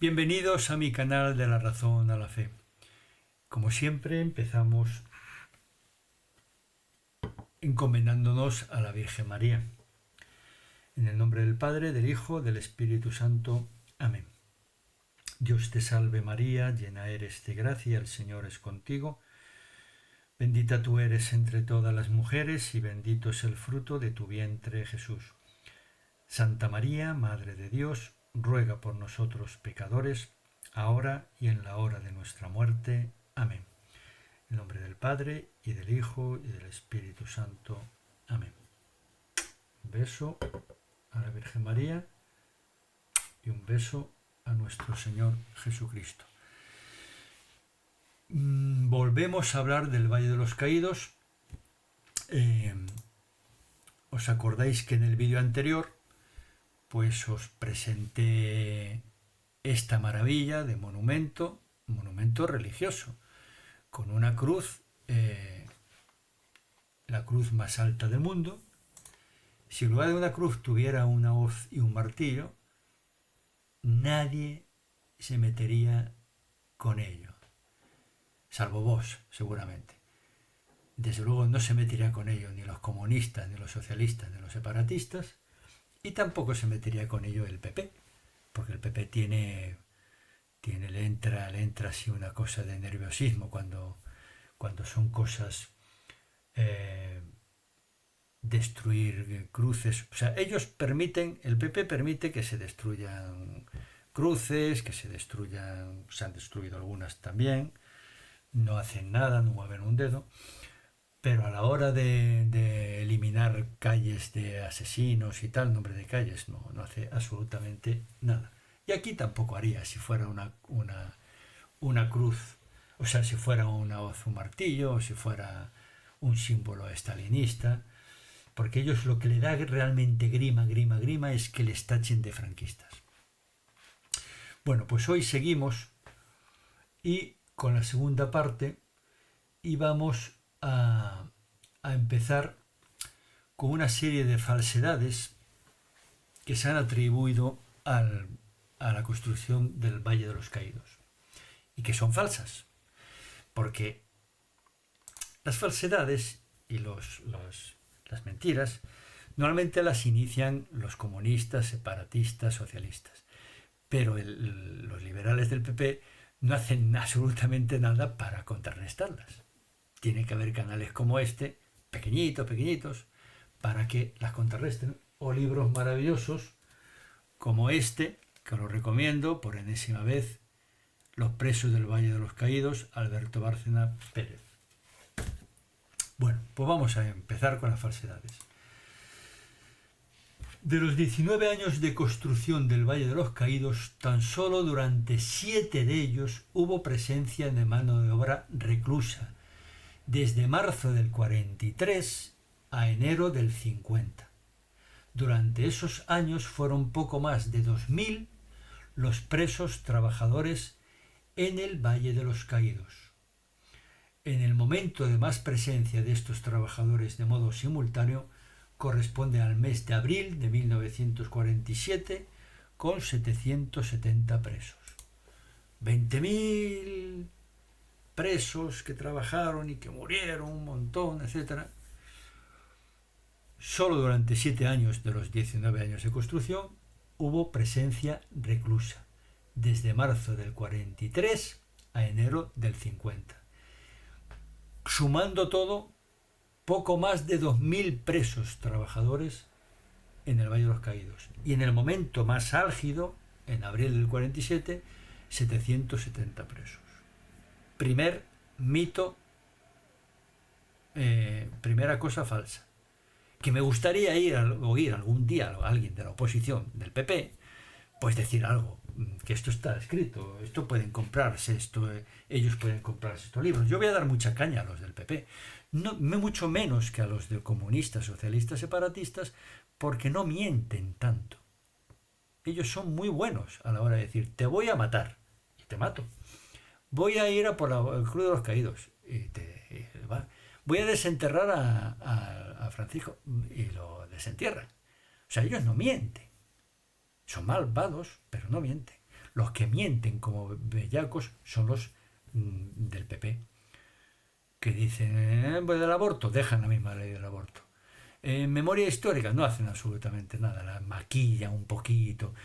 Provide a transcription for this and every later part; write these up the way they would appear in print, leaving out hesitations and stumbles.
Bienvenidos a mi canal de la razón a la fe. Como siempre empezamos encomendándonos a la Virgen María. En el nombre del Padre, del Hijo, del Espíritu Santo. Amén. Dios te salve María, llena eres de gracia, el Señor es contigo. Bendita tú eres entre todas las mujeres y bendito es el fruto de tu vientre Jesús. Santa María, Madre de Dios, ruega por nosotros pecadores, ahora y en la hora de nuestra muerte. Amén. En nombre del Padre, y del Hijo, y del Espíritu Santo. Amén. Un beso a la Virgen María y un beso a nuestro Señor Jesucristo. Volvemos a hablar del Valle de los Caídos. ¿Os acordáis que en el vídeo anterior pues os presenté esta maravilla de monumento religioso, con una cruz, la cruz más alta del mundo? Si en lugar de una cruz tuviera una hoz y un martillo, nadie se metería con ello, salvo vos, seguramente. Desde luego no se metería con ello ni los comunistas, ni los socialistas, ni los separatistas, y tampoco se metería con ello el PP, porque el PP le entra así una cosa de nerviosismo cuando son cosas destruir cruces. O sea, el PP permite que se destruyan cruces, que se han destruido algunas también, no hacen nada, no mueven un dedo. Pero a la hora de eliminar calles de asesinos y tal, nombre de calles, no hace absolutamente nada. Y aquí tampoco haría si fuera una cruz, o sea, si fuera una hoz, un martillo, o si fuera un símbolo estalinista, porque ellos lo que le da realmente grima es que les tachen de franquistas. Bueno, pues hoy seguimos y con la segunda parte y vamos a empezar con una serie de falsedades que se han atribuido a la construcción del Valle de los Caídos y que son falsas, porque las falsedades y las mentiras normalmente las inician los comunistas, separatistas, socialistas, pero los liberales del PP no hacen absolutamente nada para contrarrestarlas. Tiene que haber canales como este, pequeñitos, para que las contrarresten, o libros maravillosos como este, que os lo recomiendo por enésima vez, Los presos del Valle de los Caídos, Alberto Bárcena Pérez. Bueno, pues vamos a empezar con las falsedades. De los 19 años de construcción del Valle de los Caídos, tan solo durante 7 de ellos hubo presencia de mano de obra reclusa, desde marzo del 43 a enero del 50. Durante esos años fueron poco más de 2000 los presos trabajadores en el Valle de los Caídos. En el momento de más presencia de estos trabajadores de modo simultáneo corresponde al mes de abril de 1947 con 770 presos. 20.000 presos que trabajaron y que murieron un montón, etc. Solo durante 7 años de los 19 años de construcción hubo presencia reclusa, desde marzo del 43 a enero del 50. Sumando todo, poco más de 2.000 presos trabajadores en el Valle de los Caídos. Y en el momento más álgido, en abril del 47, 770 presos. Primer mito, primera cosa falsa. Que me gustaría oír algún día a alguien de la oposición del PP, pues decir algo, que esto está escrito, esto pueden comprarse, ellos pueden comprarse estos libros. Yo voy a dar mucha caña a los del PP, no mucho menos que a los de comunistas, socialistas, separatistas, porque no mienten tanto. Ellos son muy buenos a la hora de decir, te voy a matar, y te mato. Voy a ir a por el Club de los Caídos, voy a desenterrar a Francisco, y lo desentierran. O sea, ellos no mienten. Son malvados, pero no mienten. Los que mienten como bellacos son los del PP, que dicen, pues del aborto, dejan la misma ley del aborto. En memoria histórica no hacen absolutamente nada, la maquillan un poquito.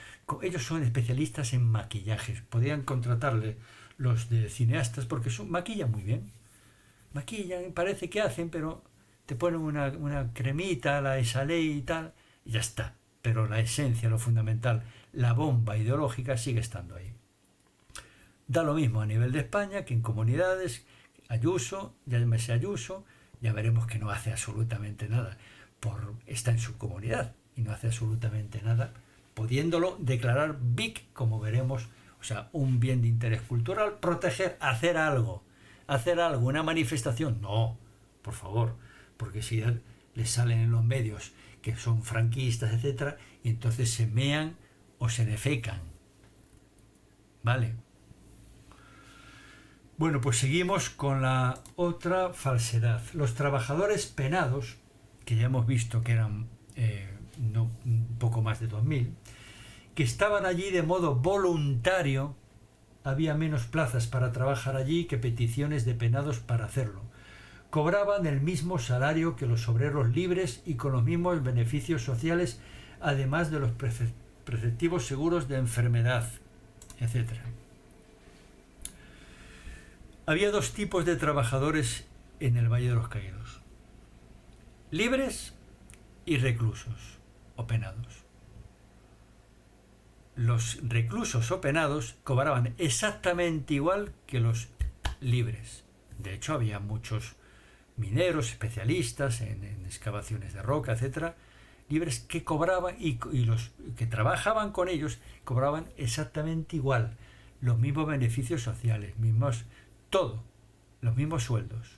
Ellos son especialistas en maquillajes. Podrían contratarle los de cineastas porque maquillan muy bien. Maquillan, parece que hacen, pero te ponen una cremita, esa ley y tal, y ya está. Pero la esencia, lo fundamental, la bomba ideológica sigue estando ahí. Da lo mismo a nivel de España que en comunidades. Ayuso, llámese Ayuso, ya veremos que no hace absolutamente nada. Está en su comunidad y no hace absolutamente nada, pudiéndolo declarar BIC, como veremos, o sea, un bien de interés cultural, proteger, hacer algo, una manifestación. No, por favor, porque si les salen en los medios que son franquistas, etcétera, y entonces se mean o se defecan. ¿Vale? Bueno, pues seguimos con la otra falsedad. Los trabajadores penados, que ya hemos visto que eran un poco más de 2000, que estaban allí de modo voluntario, había menos plazas para trabajar allí que peticiones de penados para hacerlo. Cobraban el mismo salario que los obreros libres y con los mismos beneficios sociales, además de los preceptivos seguros de enfermedad, etc. Había dos tipos de trabajadores en el Valle de los Caídos: libres y reclusos o penados. Los reclusos o penados cobraban exactamente igual que los libres. De hecho, había muchos mineros, especialistas en excavaciones de roca, etcétera, libres que cobraban y los que trabajaban con ellos cobraban exactamente igual, los mismos beneficios sociales, todo, los mismos sueldos.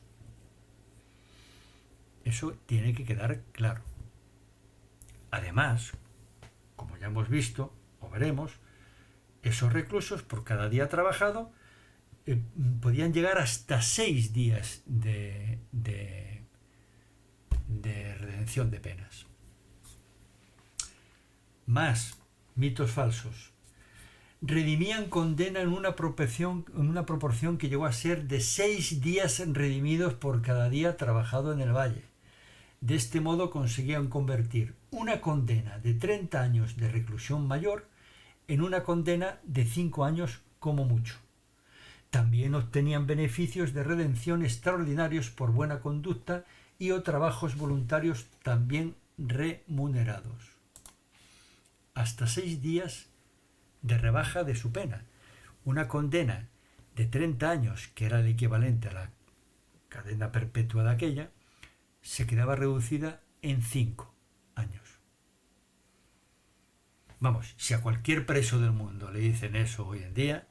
Eso tiene que quedar claro. Además, como ya hemos visto o veremos, esos reclusos por cada día trabajado podían llegar hasta 6 días de redención de penas. Más mitos falsos. Redimían condena en una proporción que llegó a ser de 6 días redimidos por cada día trabajado en el valle. De este modo conseguían convertir una condena de 30 años de reclusión mayor en una condena de 5 años como mucho. También obtenían beneficios de redención extraordinarios por buena conducta y o trabajos voluntarios también remunerados. Hasta 6 días de rebaja de su pena. Una condena de 30 años, que era el equivalente a la cadena perpetua de aquella, se quedaba reducida en 5 años. Vamos, si a cualquier preso del mundo le dicen eso hoy en día,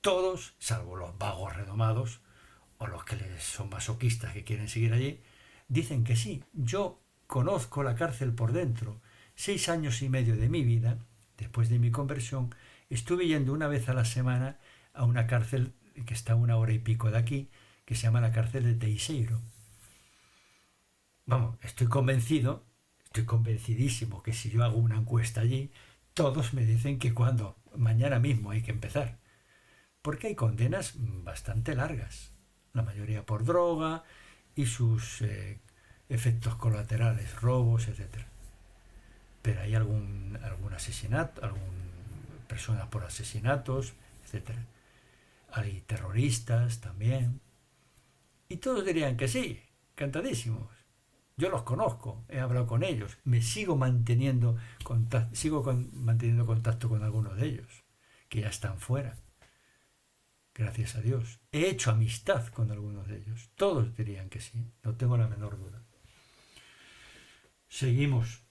todos, salvo los vagos redomados o los que son masoquistas que quieren seguir allí, dicen que sí. Yo conozco la cárcel por dentro. 6 años y medio de mi vida, después de mi conversión, estuve yendo una vez a la semana a una cárcel que está a 1 hora y pico de aquí, que se llama la cárcel de Teixeiro. Vamos, estoy convencidísimo que si yo hago una encuesta allí, todos me dicen que mañana mismo hay que empezar. Porque hay condenas bastante largas, la mayoría por droga y sus efectos colaterales, robos, etc. Pero hay algún asesinato, personas por asesinatos, etc. Hay terroristas también. Y todos dirían que sí, cantadísimos. Yo los conozco, he hablado con ellos, sigo manteniendo contacto con algunos de ellos, que ya están fuera. Gracias a Dios. He hecho amistad con algunos de ellos. Todos dirían que sí, no tengo la menor duda. Seguimos.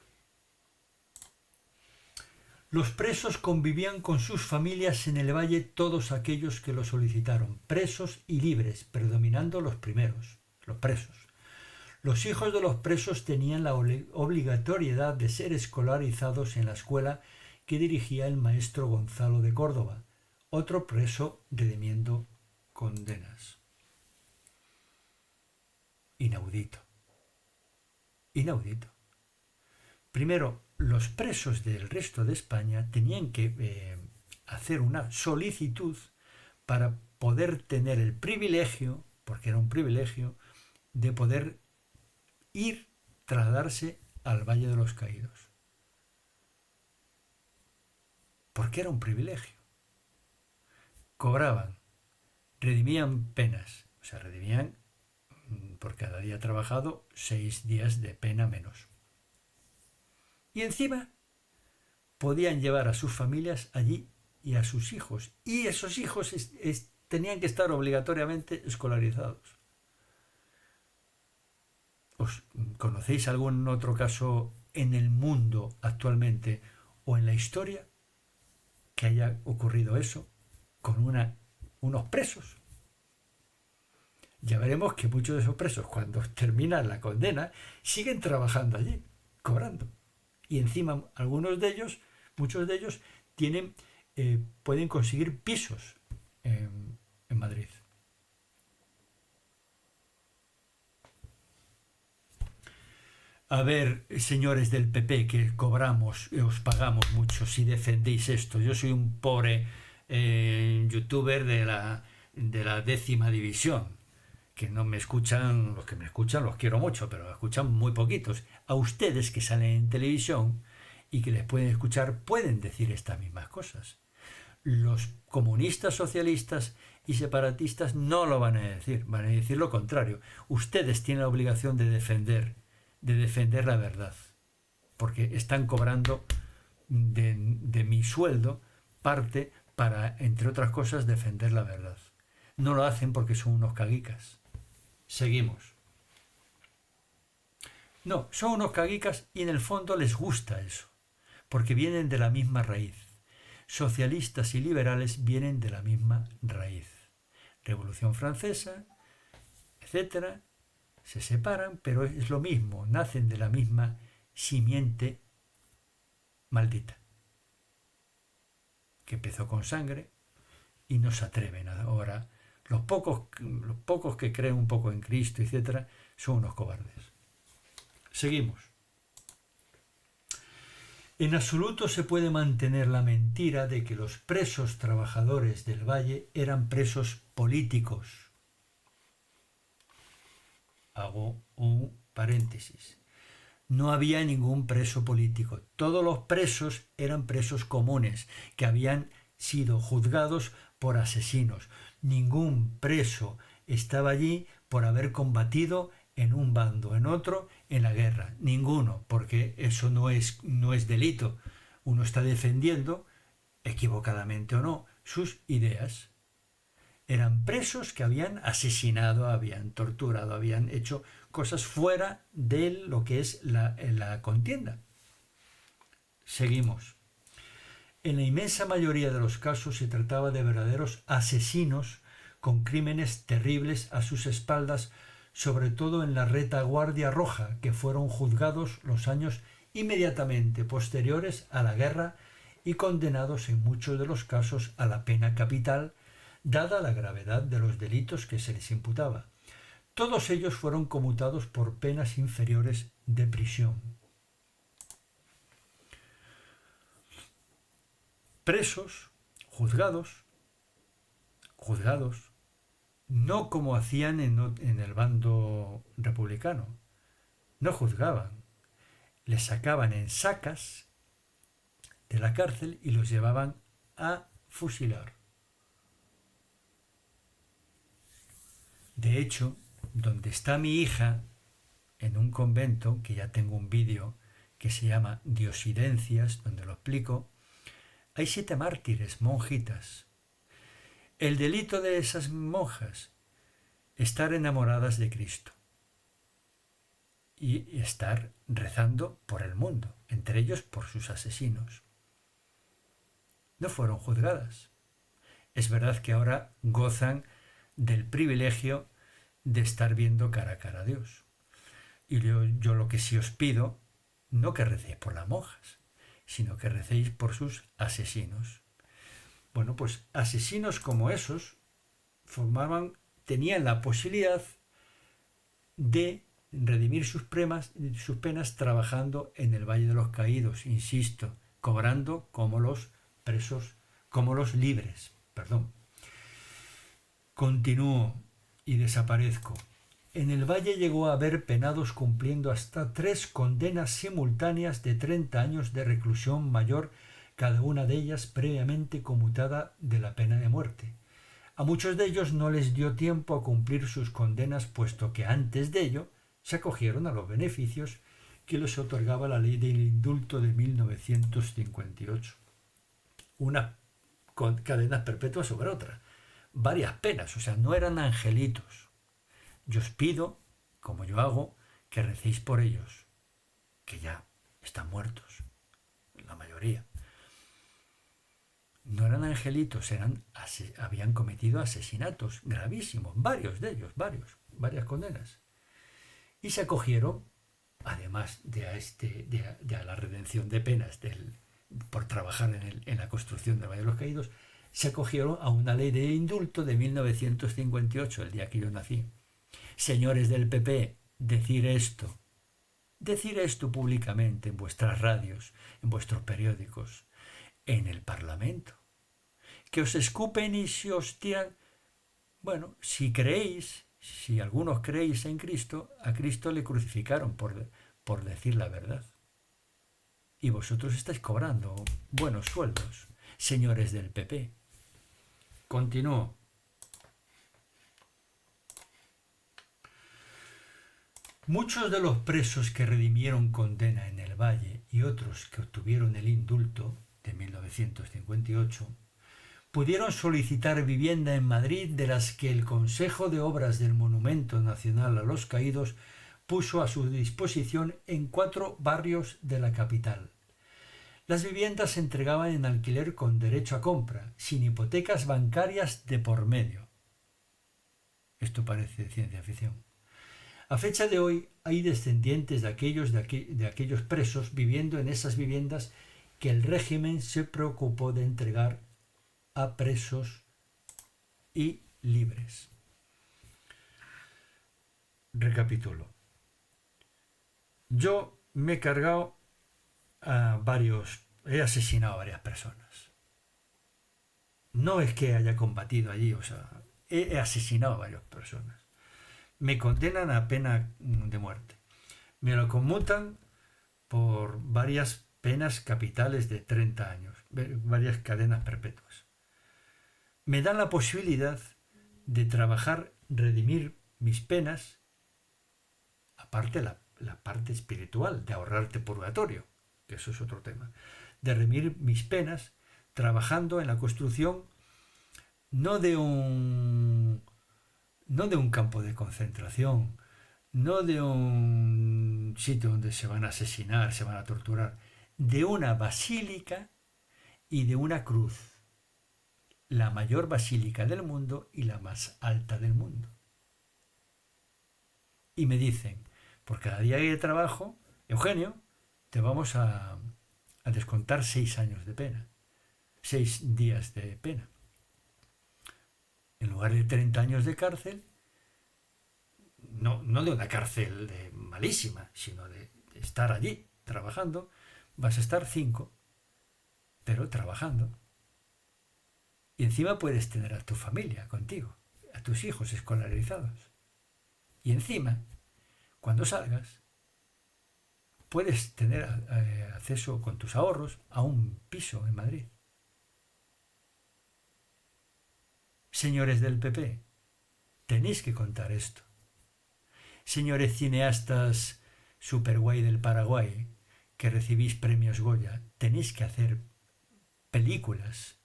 Los presos convivían con sus familias en el valle, todos aquellos que lo solicitaron, presos y libres, predominando los primeros, los presos. Los hijos de los presos tenían la obligatoriedad de ser escolarizados en la escuela que dirigía el maestro Gonzalo de Córdoba, otro preso redimiendo condenas. Inaudito. Inaudito. Primero, los presos del resto de España tenían que hacer una solicitud para poder tener el privilegio, porque era un privilegio, de poder ir, trasladarse al Valle de los Caídos. Porque era un privilegio. Cobraban, redimían penas, o sea, redimían por cada día trabajado 6 días de pena menos. Y encima podían llevar a sus familias allí y a sus hijos. Y esos hijos tenían que estar obligatoriamente escolarizados. ¿Os conocéis algún otro caso en el mundo actualmente o en la historia que haya ocurrido eso con unos presos? Ya veremos que muchos de esos presos, cuando terminan la condena, siguen trabajando allí, cobrando. Y encima muchos de ellos pueden conseguir pisos en Madrid. A ver, señores del PP, que cobramos, os pagamos mucho si defendéis esto. Yo soy un pobre youtuber de la 10ª división, que no me escuchan, los que me escuchan los quiero mucho, pero me escuchan muy poquitos. A ustedes que salen en televisión y que les pueden escuchar, pueden decir estas mismas cosas. Los comunistas, socialistas y separatistas no lo van a decir, van a decir lo contrario. Ustedes tienen la obligación de defender la verdad, porque están cobrando de mi sueldo parte para, entre otras cosas, defender la verdad. No lo hacen porque son unos caguicas. Seguimos. No, son unos caguicas y en el fondo les gusta eso, porque vienen de la misma raíz. Socialistas y liberales vienen de la misma raíz. Revolución Francesa, etcétera, se separan, pero es lo mismo, nacen de la misma simiente maldita, que empezó con sangre y no se atreven ahora. Los pocos que creen un poco en Cristo, etcétera, son unos cobardes. Seguimos. En absoluto se puede mantener la mentira de que los presos trabajadores del Valle eran presos políticos. Hago un paréntesis. No había ningún preso político. Todos los presos eran presos comunes, que habían sido juzgados por asesinos. Ningún preso estaba allí por haber combatido en un bando o en otro en la guerra. Ninguno, porque eso no es delito. Uno está defendiendo, equivocadamente o no, sus ideas. Eran presos que habían asesinado, habían torturado, habían hecho cosas fuera de lo que es la contienda. Seguimos. En la inmensa mayoría de los casos se trataba de verdaderos asesinos con crímenes terribles a sus espaldas, sobre todo en la retaguardia roja, que fueron juzgados los años inmediatamente posteriores a la guerra y condenados en muchos de los casos a la pena capital, dada la gravedad de los delitos que se les imputaba. Todos ellos fueron conmutados por penas inferiores de prisión. Presos, juzgados, no como hacían en el bando republicano. No juzgaban, les sacaban en sacas de la cárcel y los llevaban a fusilar. De hecho, donde está mi hija, en un convento, que ya tengo un vídeo que se llama Diosidencias, donde lo explico, hay 7 mártires, monjitas. El delito de esas monjas, estar enamoradas de Cristo y estar rezando por el mundo, entre ellos por sus asesinos. No fueron juzgadas. Es verdad que ahora gozan del privilegio de estar viendo cara a cara a Dios. Y yo lo que sí os pido, no que recéis por las monjas, sino que recéis por sus asesinos. Bueno, pues asesinos como esos tenían la posibilidad de redimir sus penas trabajando en el Valle de los Caídos, insisto, cobrando como los presos como los libres, perdón. Continúo y desaparezco. En el Valle llegó a haber penados cumpliendo hasta 3 condenas simultáneas de 30 años de reclusión mayor, cada una de ellas previamente conmutada de la pena de muerte. A muchos de ellos no les dio tiempo a cumplir sus condenas, puesto que antes de ello se acogieron a los beneficios que les otorgaba la ley del indulto de 1958. Una cadena perpetua sobre otra. Varias penas, o sea, no eran angelitos. Yo os pido, como yo hago, que recéis por ellos, que ya están muertos, la mayoría. No eran angelitos, habían cometido asesinatos gravísimos, varios de ellos, varias condenas. Y se acogieron, además de a la redención de penas por trabajar en la construcción del Valle de los Caídos, se acogieron a una ley de indulto de 1958, el día que yo nací. Señores del PP, decir esto públicamente en vuestras radios, en vuestros periódicos, en el Parlamento. Que os escupen y se os tiran. Bueno, si algunos creéis en Cristo, a Cristo le crucificaron por decir la verdad. Y vosotros estáis cobrando buenos sueldos, señores del PP. Continúo. Muchos de los presos que redimieron condena en el Valle y otros que obtuvieron el indulto de 1958 pudieron solicitar vivienda en Madrid, de las que el Consejo de Obras del Monumento Nacional a los Caídos puso a su disposición en 4 barrios de la capital. Las viviendas se entregaban en alquiler con derecho a compra, sin hipotecas bancarias de por medio. Esto parece ciencia ficción. A fecha de hoy hay descendientes de aquellos presos viviendo en esas viviendas que el régimen se preocupó de entregar a presos y libres. Recapitulo. Yo me he cargado he asesinado a varias personas. No es que haya combatido allí, o sea, he asesinado a varias personas. Me condenan a pena de muerte. Me lo conmutan por varias penas capitales de 30 años, varias cadenas perpetuas. Me dan la posibilidad de trabajar, redimir mis penas, aparte la parte espiritual, de ahorrarte purgatorio, que eso es otro tema, de redimir mis penas trabajando en la construcción no de un campo de concentración, no de un sitio donde se van a asesinar, se van a torturar, de una basílica y de una cruz, la mayor basílica del mundo y la más alta del mundo. Y me dicen, por cada día de trabajo, Eugenio, te vamos a descontar 6 años de pena, 6 días de pena. En lugar de 30 años de cárcel, no de una cárcel malísima, sino de estar allí trabajando, vas a estar 5, pero trabajando. Y encima puedes tener a tu familia contigo, a tus hijos escolarizados. Y encima, cuando salgas, puedes tener acceso con tus ahorros a un piso en Madrid. Señores del PP, tenéis que contar esto. Señores cineastas super guay del Paraguay, que recibís premios Goya, tenéis que hacer películas.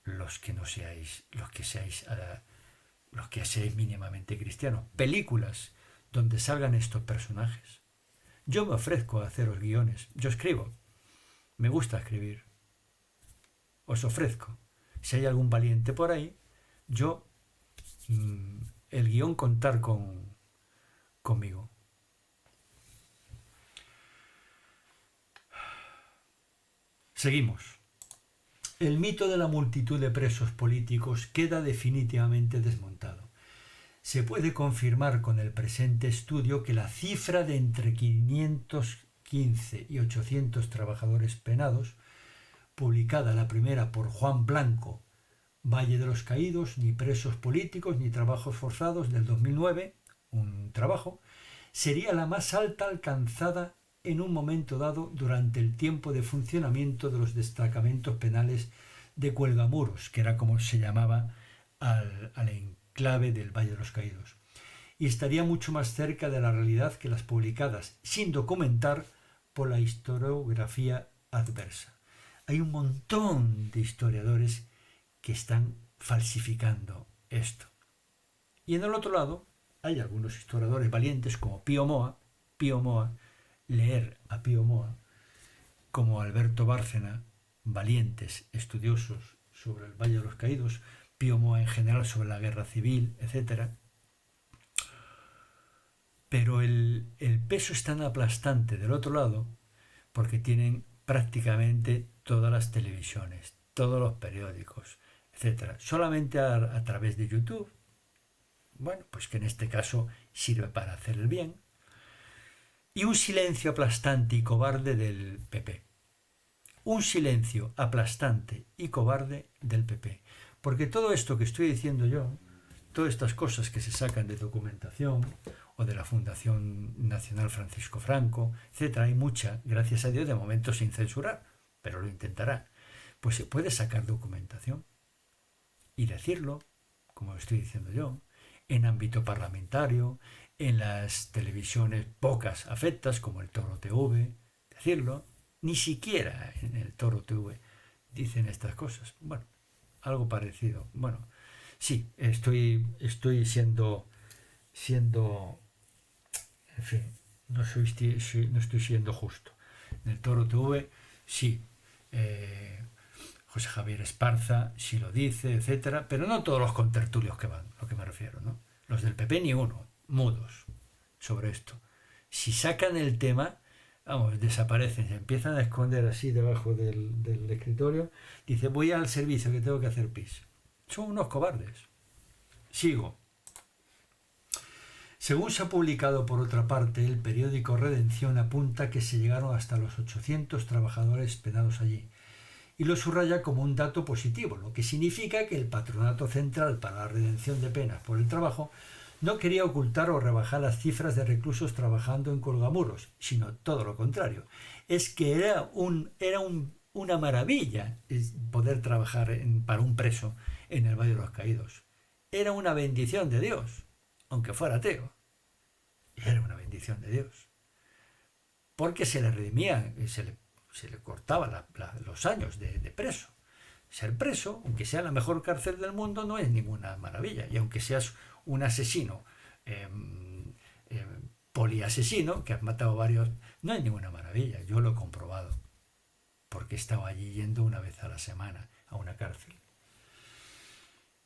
Los que seáis mínimamente cristianos, películas donde salgan estos personajes. Yo me ofrezco a haceros guiones, yo escribo, me gusta escribir, os ofrezco. Si hay algún valiente por ahí, el guión contar conmigo. Seguimos. El mito de la multitud de presos políticos queda definitivamente desmontado. Se puede confirmar con el presente estudio que la cifra de entre 515 y 800 trabajadores penados publicada la primera por Juan Blanco, Valle de los Caídos, ni presos políticos ni trabajos forzados, del 2009, un trabajo, sería la más alta alcanzada en un momento dado durante el tiempo de funcionamiento de los destacamentos penales de Cuelgamuros, que era como se llamaba al enclave del Valle de los Caídos, y estaría mucho más cerca de la realidad que las publicadas sin documentar por la historiografía adversa. Hay un montón de historiadores que están falsificando esto. Y en el otro lado hay algunos historiadores valientes como Pío Moa, leer a Pío Moa, como Alberto Bárcena, valientes estudiosos sobre el Valle de los Caídos, Pío Moa en general sobre la guerra civil, etc. Pero el peso es tan aplastante del otro lado porque tienen prácticamente todas las televisiones, todos los periódicos, etc. Solamente a través de YouTube, bueno, pues que en este caso sirve para hacer el bien, y un silencio aplastante y cobarde del PP. Un silencio aplastante y cobarde del PP. Porque todo esto que estoy diciendo yo, todas estas cosas que se sacan de documentación o de la Fundación Nacional Francisco Franco, etc., hay mucha, gracias a Dios, de momento sin censurar, pero lo intentará. Pues se puede sacar documentación y decirlo, como lo estoy diciendo yo, en ámbito parlamentario, en las televisiones pocas afectas, como el Toro TV, decirlo, ni siquiera en el Toro TV dicen estas cosas. Bueno, algo parecido. Bueno, sí, estoy siendo, en fin, no estoy siendo justo. En el Toro TV, sí, José Javier Esparza sí lo dice, etcétera, pero no todos los contertulios que van, a lo que me refiero, ¿no? Los del PP ni uno, mudos sobre esto. Si sacan el tema, vamos, desaparecen, se empiezan a esconder así debajo del escritorio, dice, voy al servicio que tengo que hacer pis. Son unos cobardes. Sigo. Según se ha publicado por otra parte, el periódico Redención apunta que se llegaron hasta los 800 trabajadores penados allí, y lo subraya como un dato positivo, lo que significa que el Patronato Central para la Redención de Penas por el Trabajo no quería ocultar o rebajar las cifras de reclusos trabajando en Colgamuros, sino todo lo contrario. Es que era una maravilla poder trabajar para un preso en el Valle de los Caídos. Era una bendición de Dios, aunque fuera ateo. Era una bendición de Dios. Porque se le redimía, se le cortaba los años de preso. Ser preso, aunque sea la mejor cárcel del mundo, no es ninguna maravilla. Y aunque seas un asesino, poliasesino, que has matado varios, no es ninguna maravilla. Yo lo he comprobado. Porque he estado allí yendo una vez a la semana a una cárcel.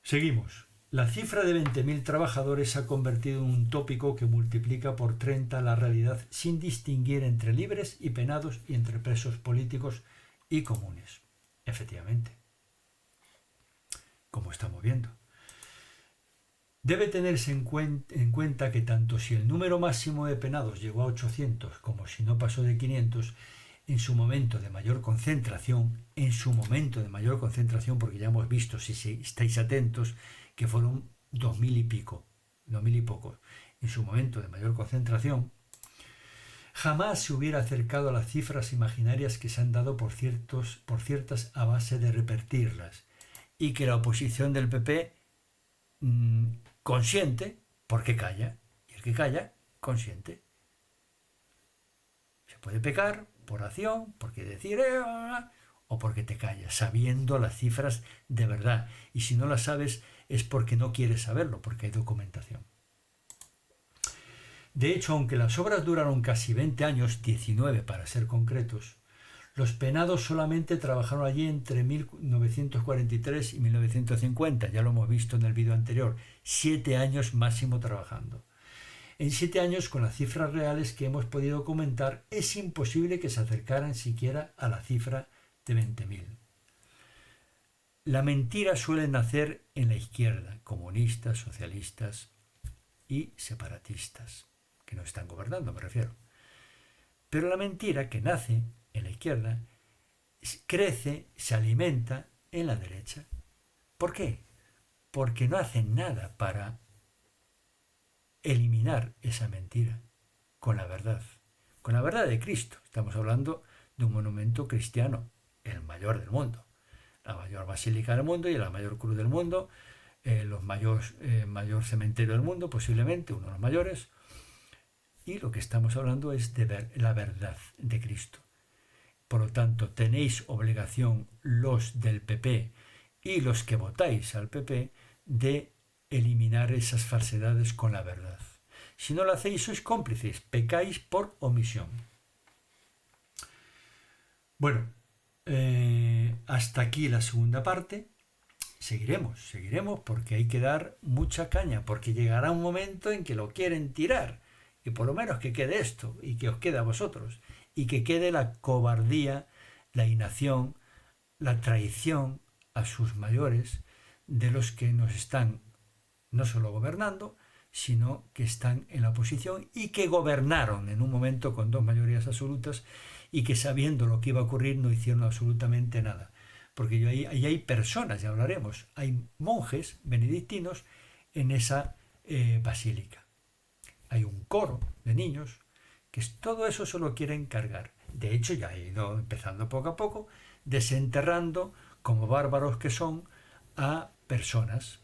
Seguimos. La cifra de 20.000 trabajadores se ha convertido en un tópico que multiplica por 30 la realidad sin distinguir entre libres y penados y entre presos políticos y comunes. Efectivamente. Como estamos viendo. Debe tenerse en cuenta que tanto si el número máximo de penados llegó a 800 como si no pasó de 500, en su momento de mayor concentración, porque ya hemos visto, si estáis atentos, que fueron 2.000 y pico, 2.000 y pocos, en su momento de mayor concentración, jamás se hubiera acercado a las cifras imaginarias que se han dado por ciertas a base de repetirlas, y que la oposición del PP consiente porque calla, y el que calla consiente. Se puede pecar por acción, porque decir o porque te callas, sabiendo las cifras de verdad. Y si no las sabes es porque no quieres saberlo, porque hay documentación. De hecho, aunque las obras duraron casi 20 años, 19 para ser concretos, los penados solamente trabajaron allí entre 1943 y 1950, ya lo hemos visto en el vídeo anterior, 7 años máximo trabajando. En 7 años, con las cifras reales que hemos podido documentar, es imposible que se acercaran siquiera a la cifra de 20.000. La mentira suele nacer en la izquierda, comunistas, socialistas y separatistas, que no están gobernando, me refiero. Pero la mentira que nace en la izquierda crece, se alimenta en la derecha. ¿Por qué? Porque no hacen nada para eliminar esa mentira con la verdad de Cristo. Estamos hablando de un monumento cristiano, el mayor del mundo, la mayor basílica del mundo y la mayor cruz del mundo, mayor cementerio del mundo, posiblemente uno de los mayores, y lo que estamos hablando es de la verdad de Cristo. Por lo tanto, tenéis obligación los del PP y los que votáis al PP de eliminar esas falsedades con la verdad. Si no lo hacéis, sois cómplices, pecáis por omisión. Bueno, hasta aquí la segunda parte. Seguiremos porque hay que dar mucha caña, porque llegará un momento en que lo quieren tirar, y por lo menos que quede esto, y que os quede a vosotros, y que quede la cobardía, la inacción, la traición a sus mayores de los que nos están no solo gobernando, sino que están en la oposición y que gobernaron en un momento con 2 mayorías absolutas y que sabiendo lo que iba a ocurrir no hicieron absolutamente nada. Porque ahí hay personas, ya hablaremos, hay monjes benedictinos en esa basílica. Hay un coro de niños que todo eso se lo quieren cargar. De hecho, ya he ido empezando poco a poco, desenterrando, como bárbaros que son, a personas.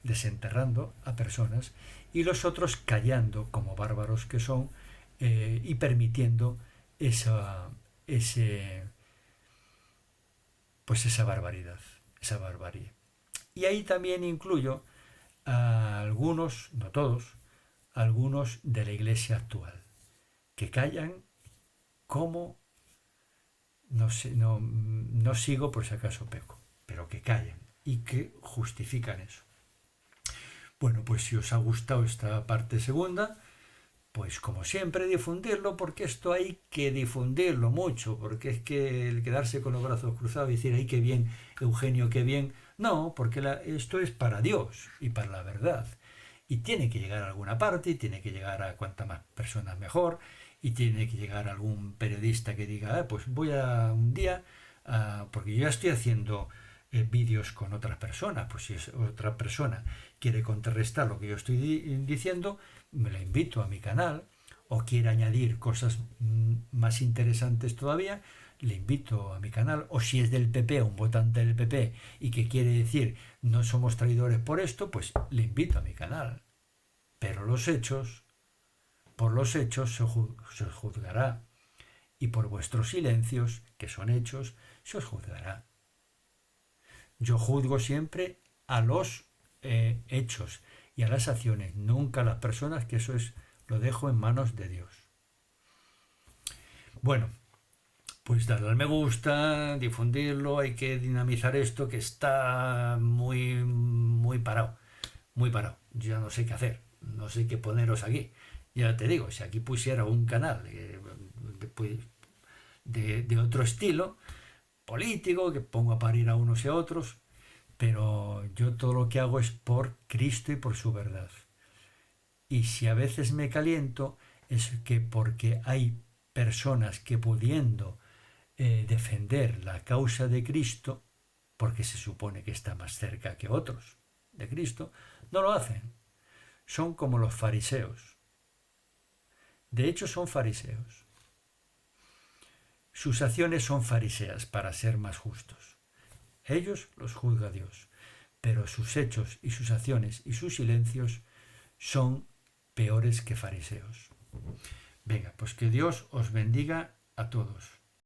Desenterrando a personas y los otros callando, como bárbaros que son, y permitiendo esa barbaridad, esa barbarie. Y ahí también incluyo a algunos, no todos, algunos de la iglesia actual, que callan como, no sigo por si acaso peco, pero que callan y que justifican eso. Bueno, pues si os ha gustado esta parte segunda, pues como siempre difundirlo, porque esto hay que difundirlo mucho, porque es que el quedarse con los brazos cruzados y decir, ¡ay, qué bien, Eugenio, qué bien! No, porque esto es para Dios y para la verdad. Y tiene que llegar a alguna parte, y tiene que llegar a cuanta más personas mejor, y tiene que llegar a algún periodista que diga, pues voy a un día, porque yo ya estoy haciendo vídeos con otras personas, pues si es otra persona quiere contrarrestar lo que yo estoy diciendo, me la invito a mi canal, o quiere añadir cosas más interesantes todavía, le invito a mi canal, o si es del PP, un votante del PP, y que quiere decir no somos traidores por esto, pues le invito a mi canal. Pero por los hechos se os juzgará, y por vuestros silencios, que son hechos, se os juzgará. Yo juzgo siempre a los hechos y a las acciones, nunca a las personas, que eso lo dejo en manos de Dios. Bueno, pues darle al me gusta, difundirlo, hay que dinamizar esto que está muy parado, muy parado. Yo no sé qué hacer, no sé qué poneros aquí. Ya te digo, si aquí pusiera un canal de otro estilo, político, que pongo a parir a unos y a otros, pero yo todo lo que hago es por Cristo y por su verdad. Y si a veces me caliento, es que porque hay personas que pudiendo defender la causa de Cristo, porque se supone que está más cerca que otros de Cristo, no lo hacen. Son como los fariseos. De hecho, son fariseos. Sus acciones son fariseas, para ser más justos. Ellos los juzga Dios, pero sus hechos y sus acciones y sus silencios son peores que fariseos. Venga, pues que Dios os bendiga a todos.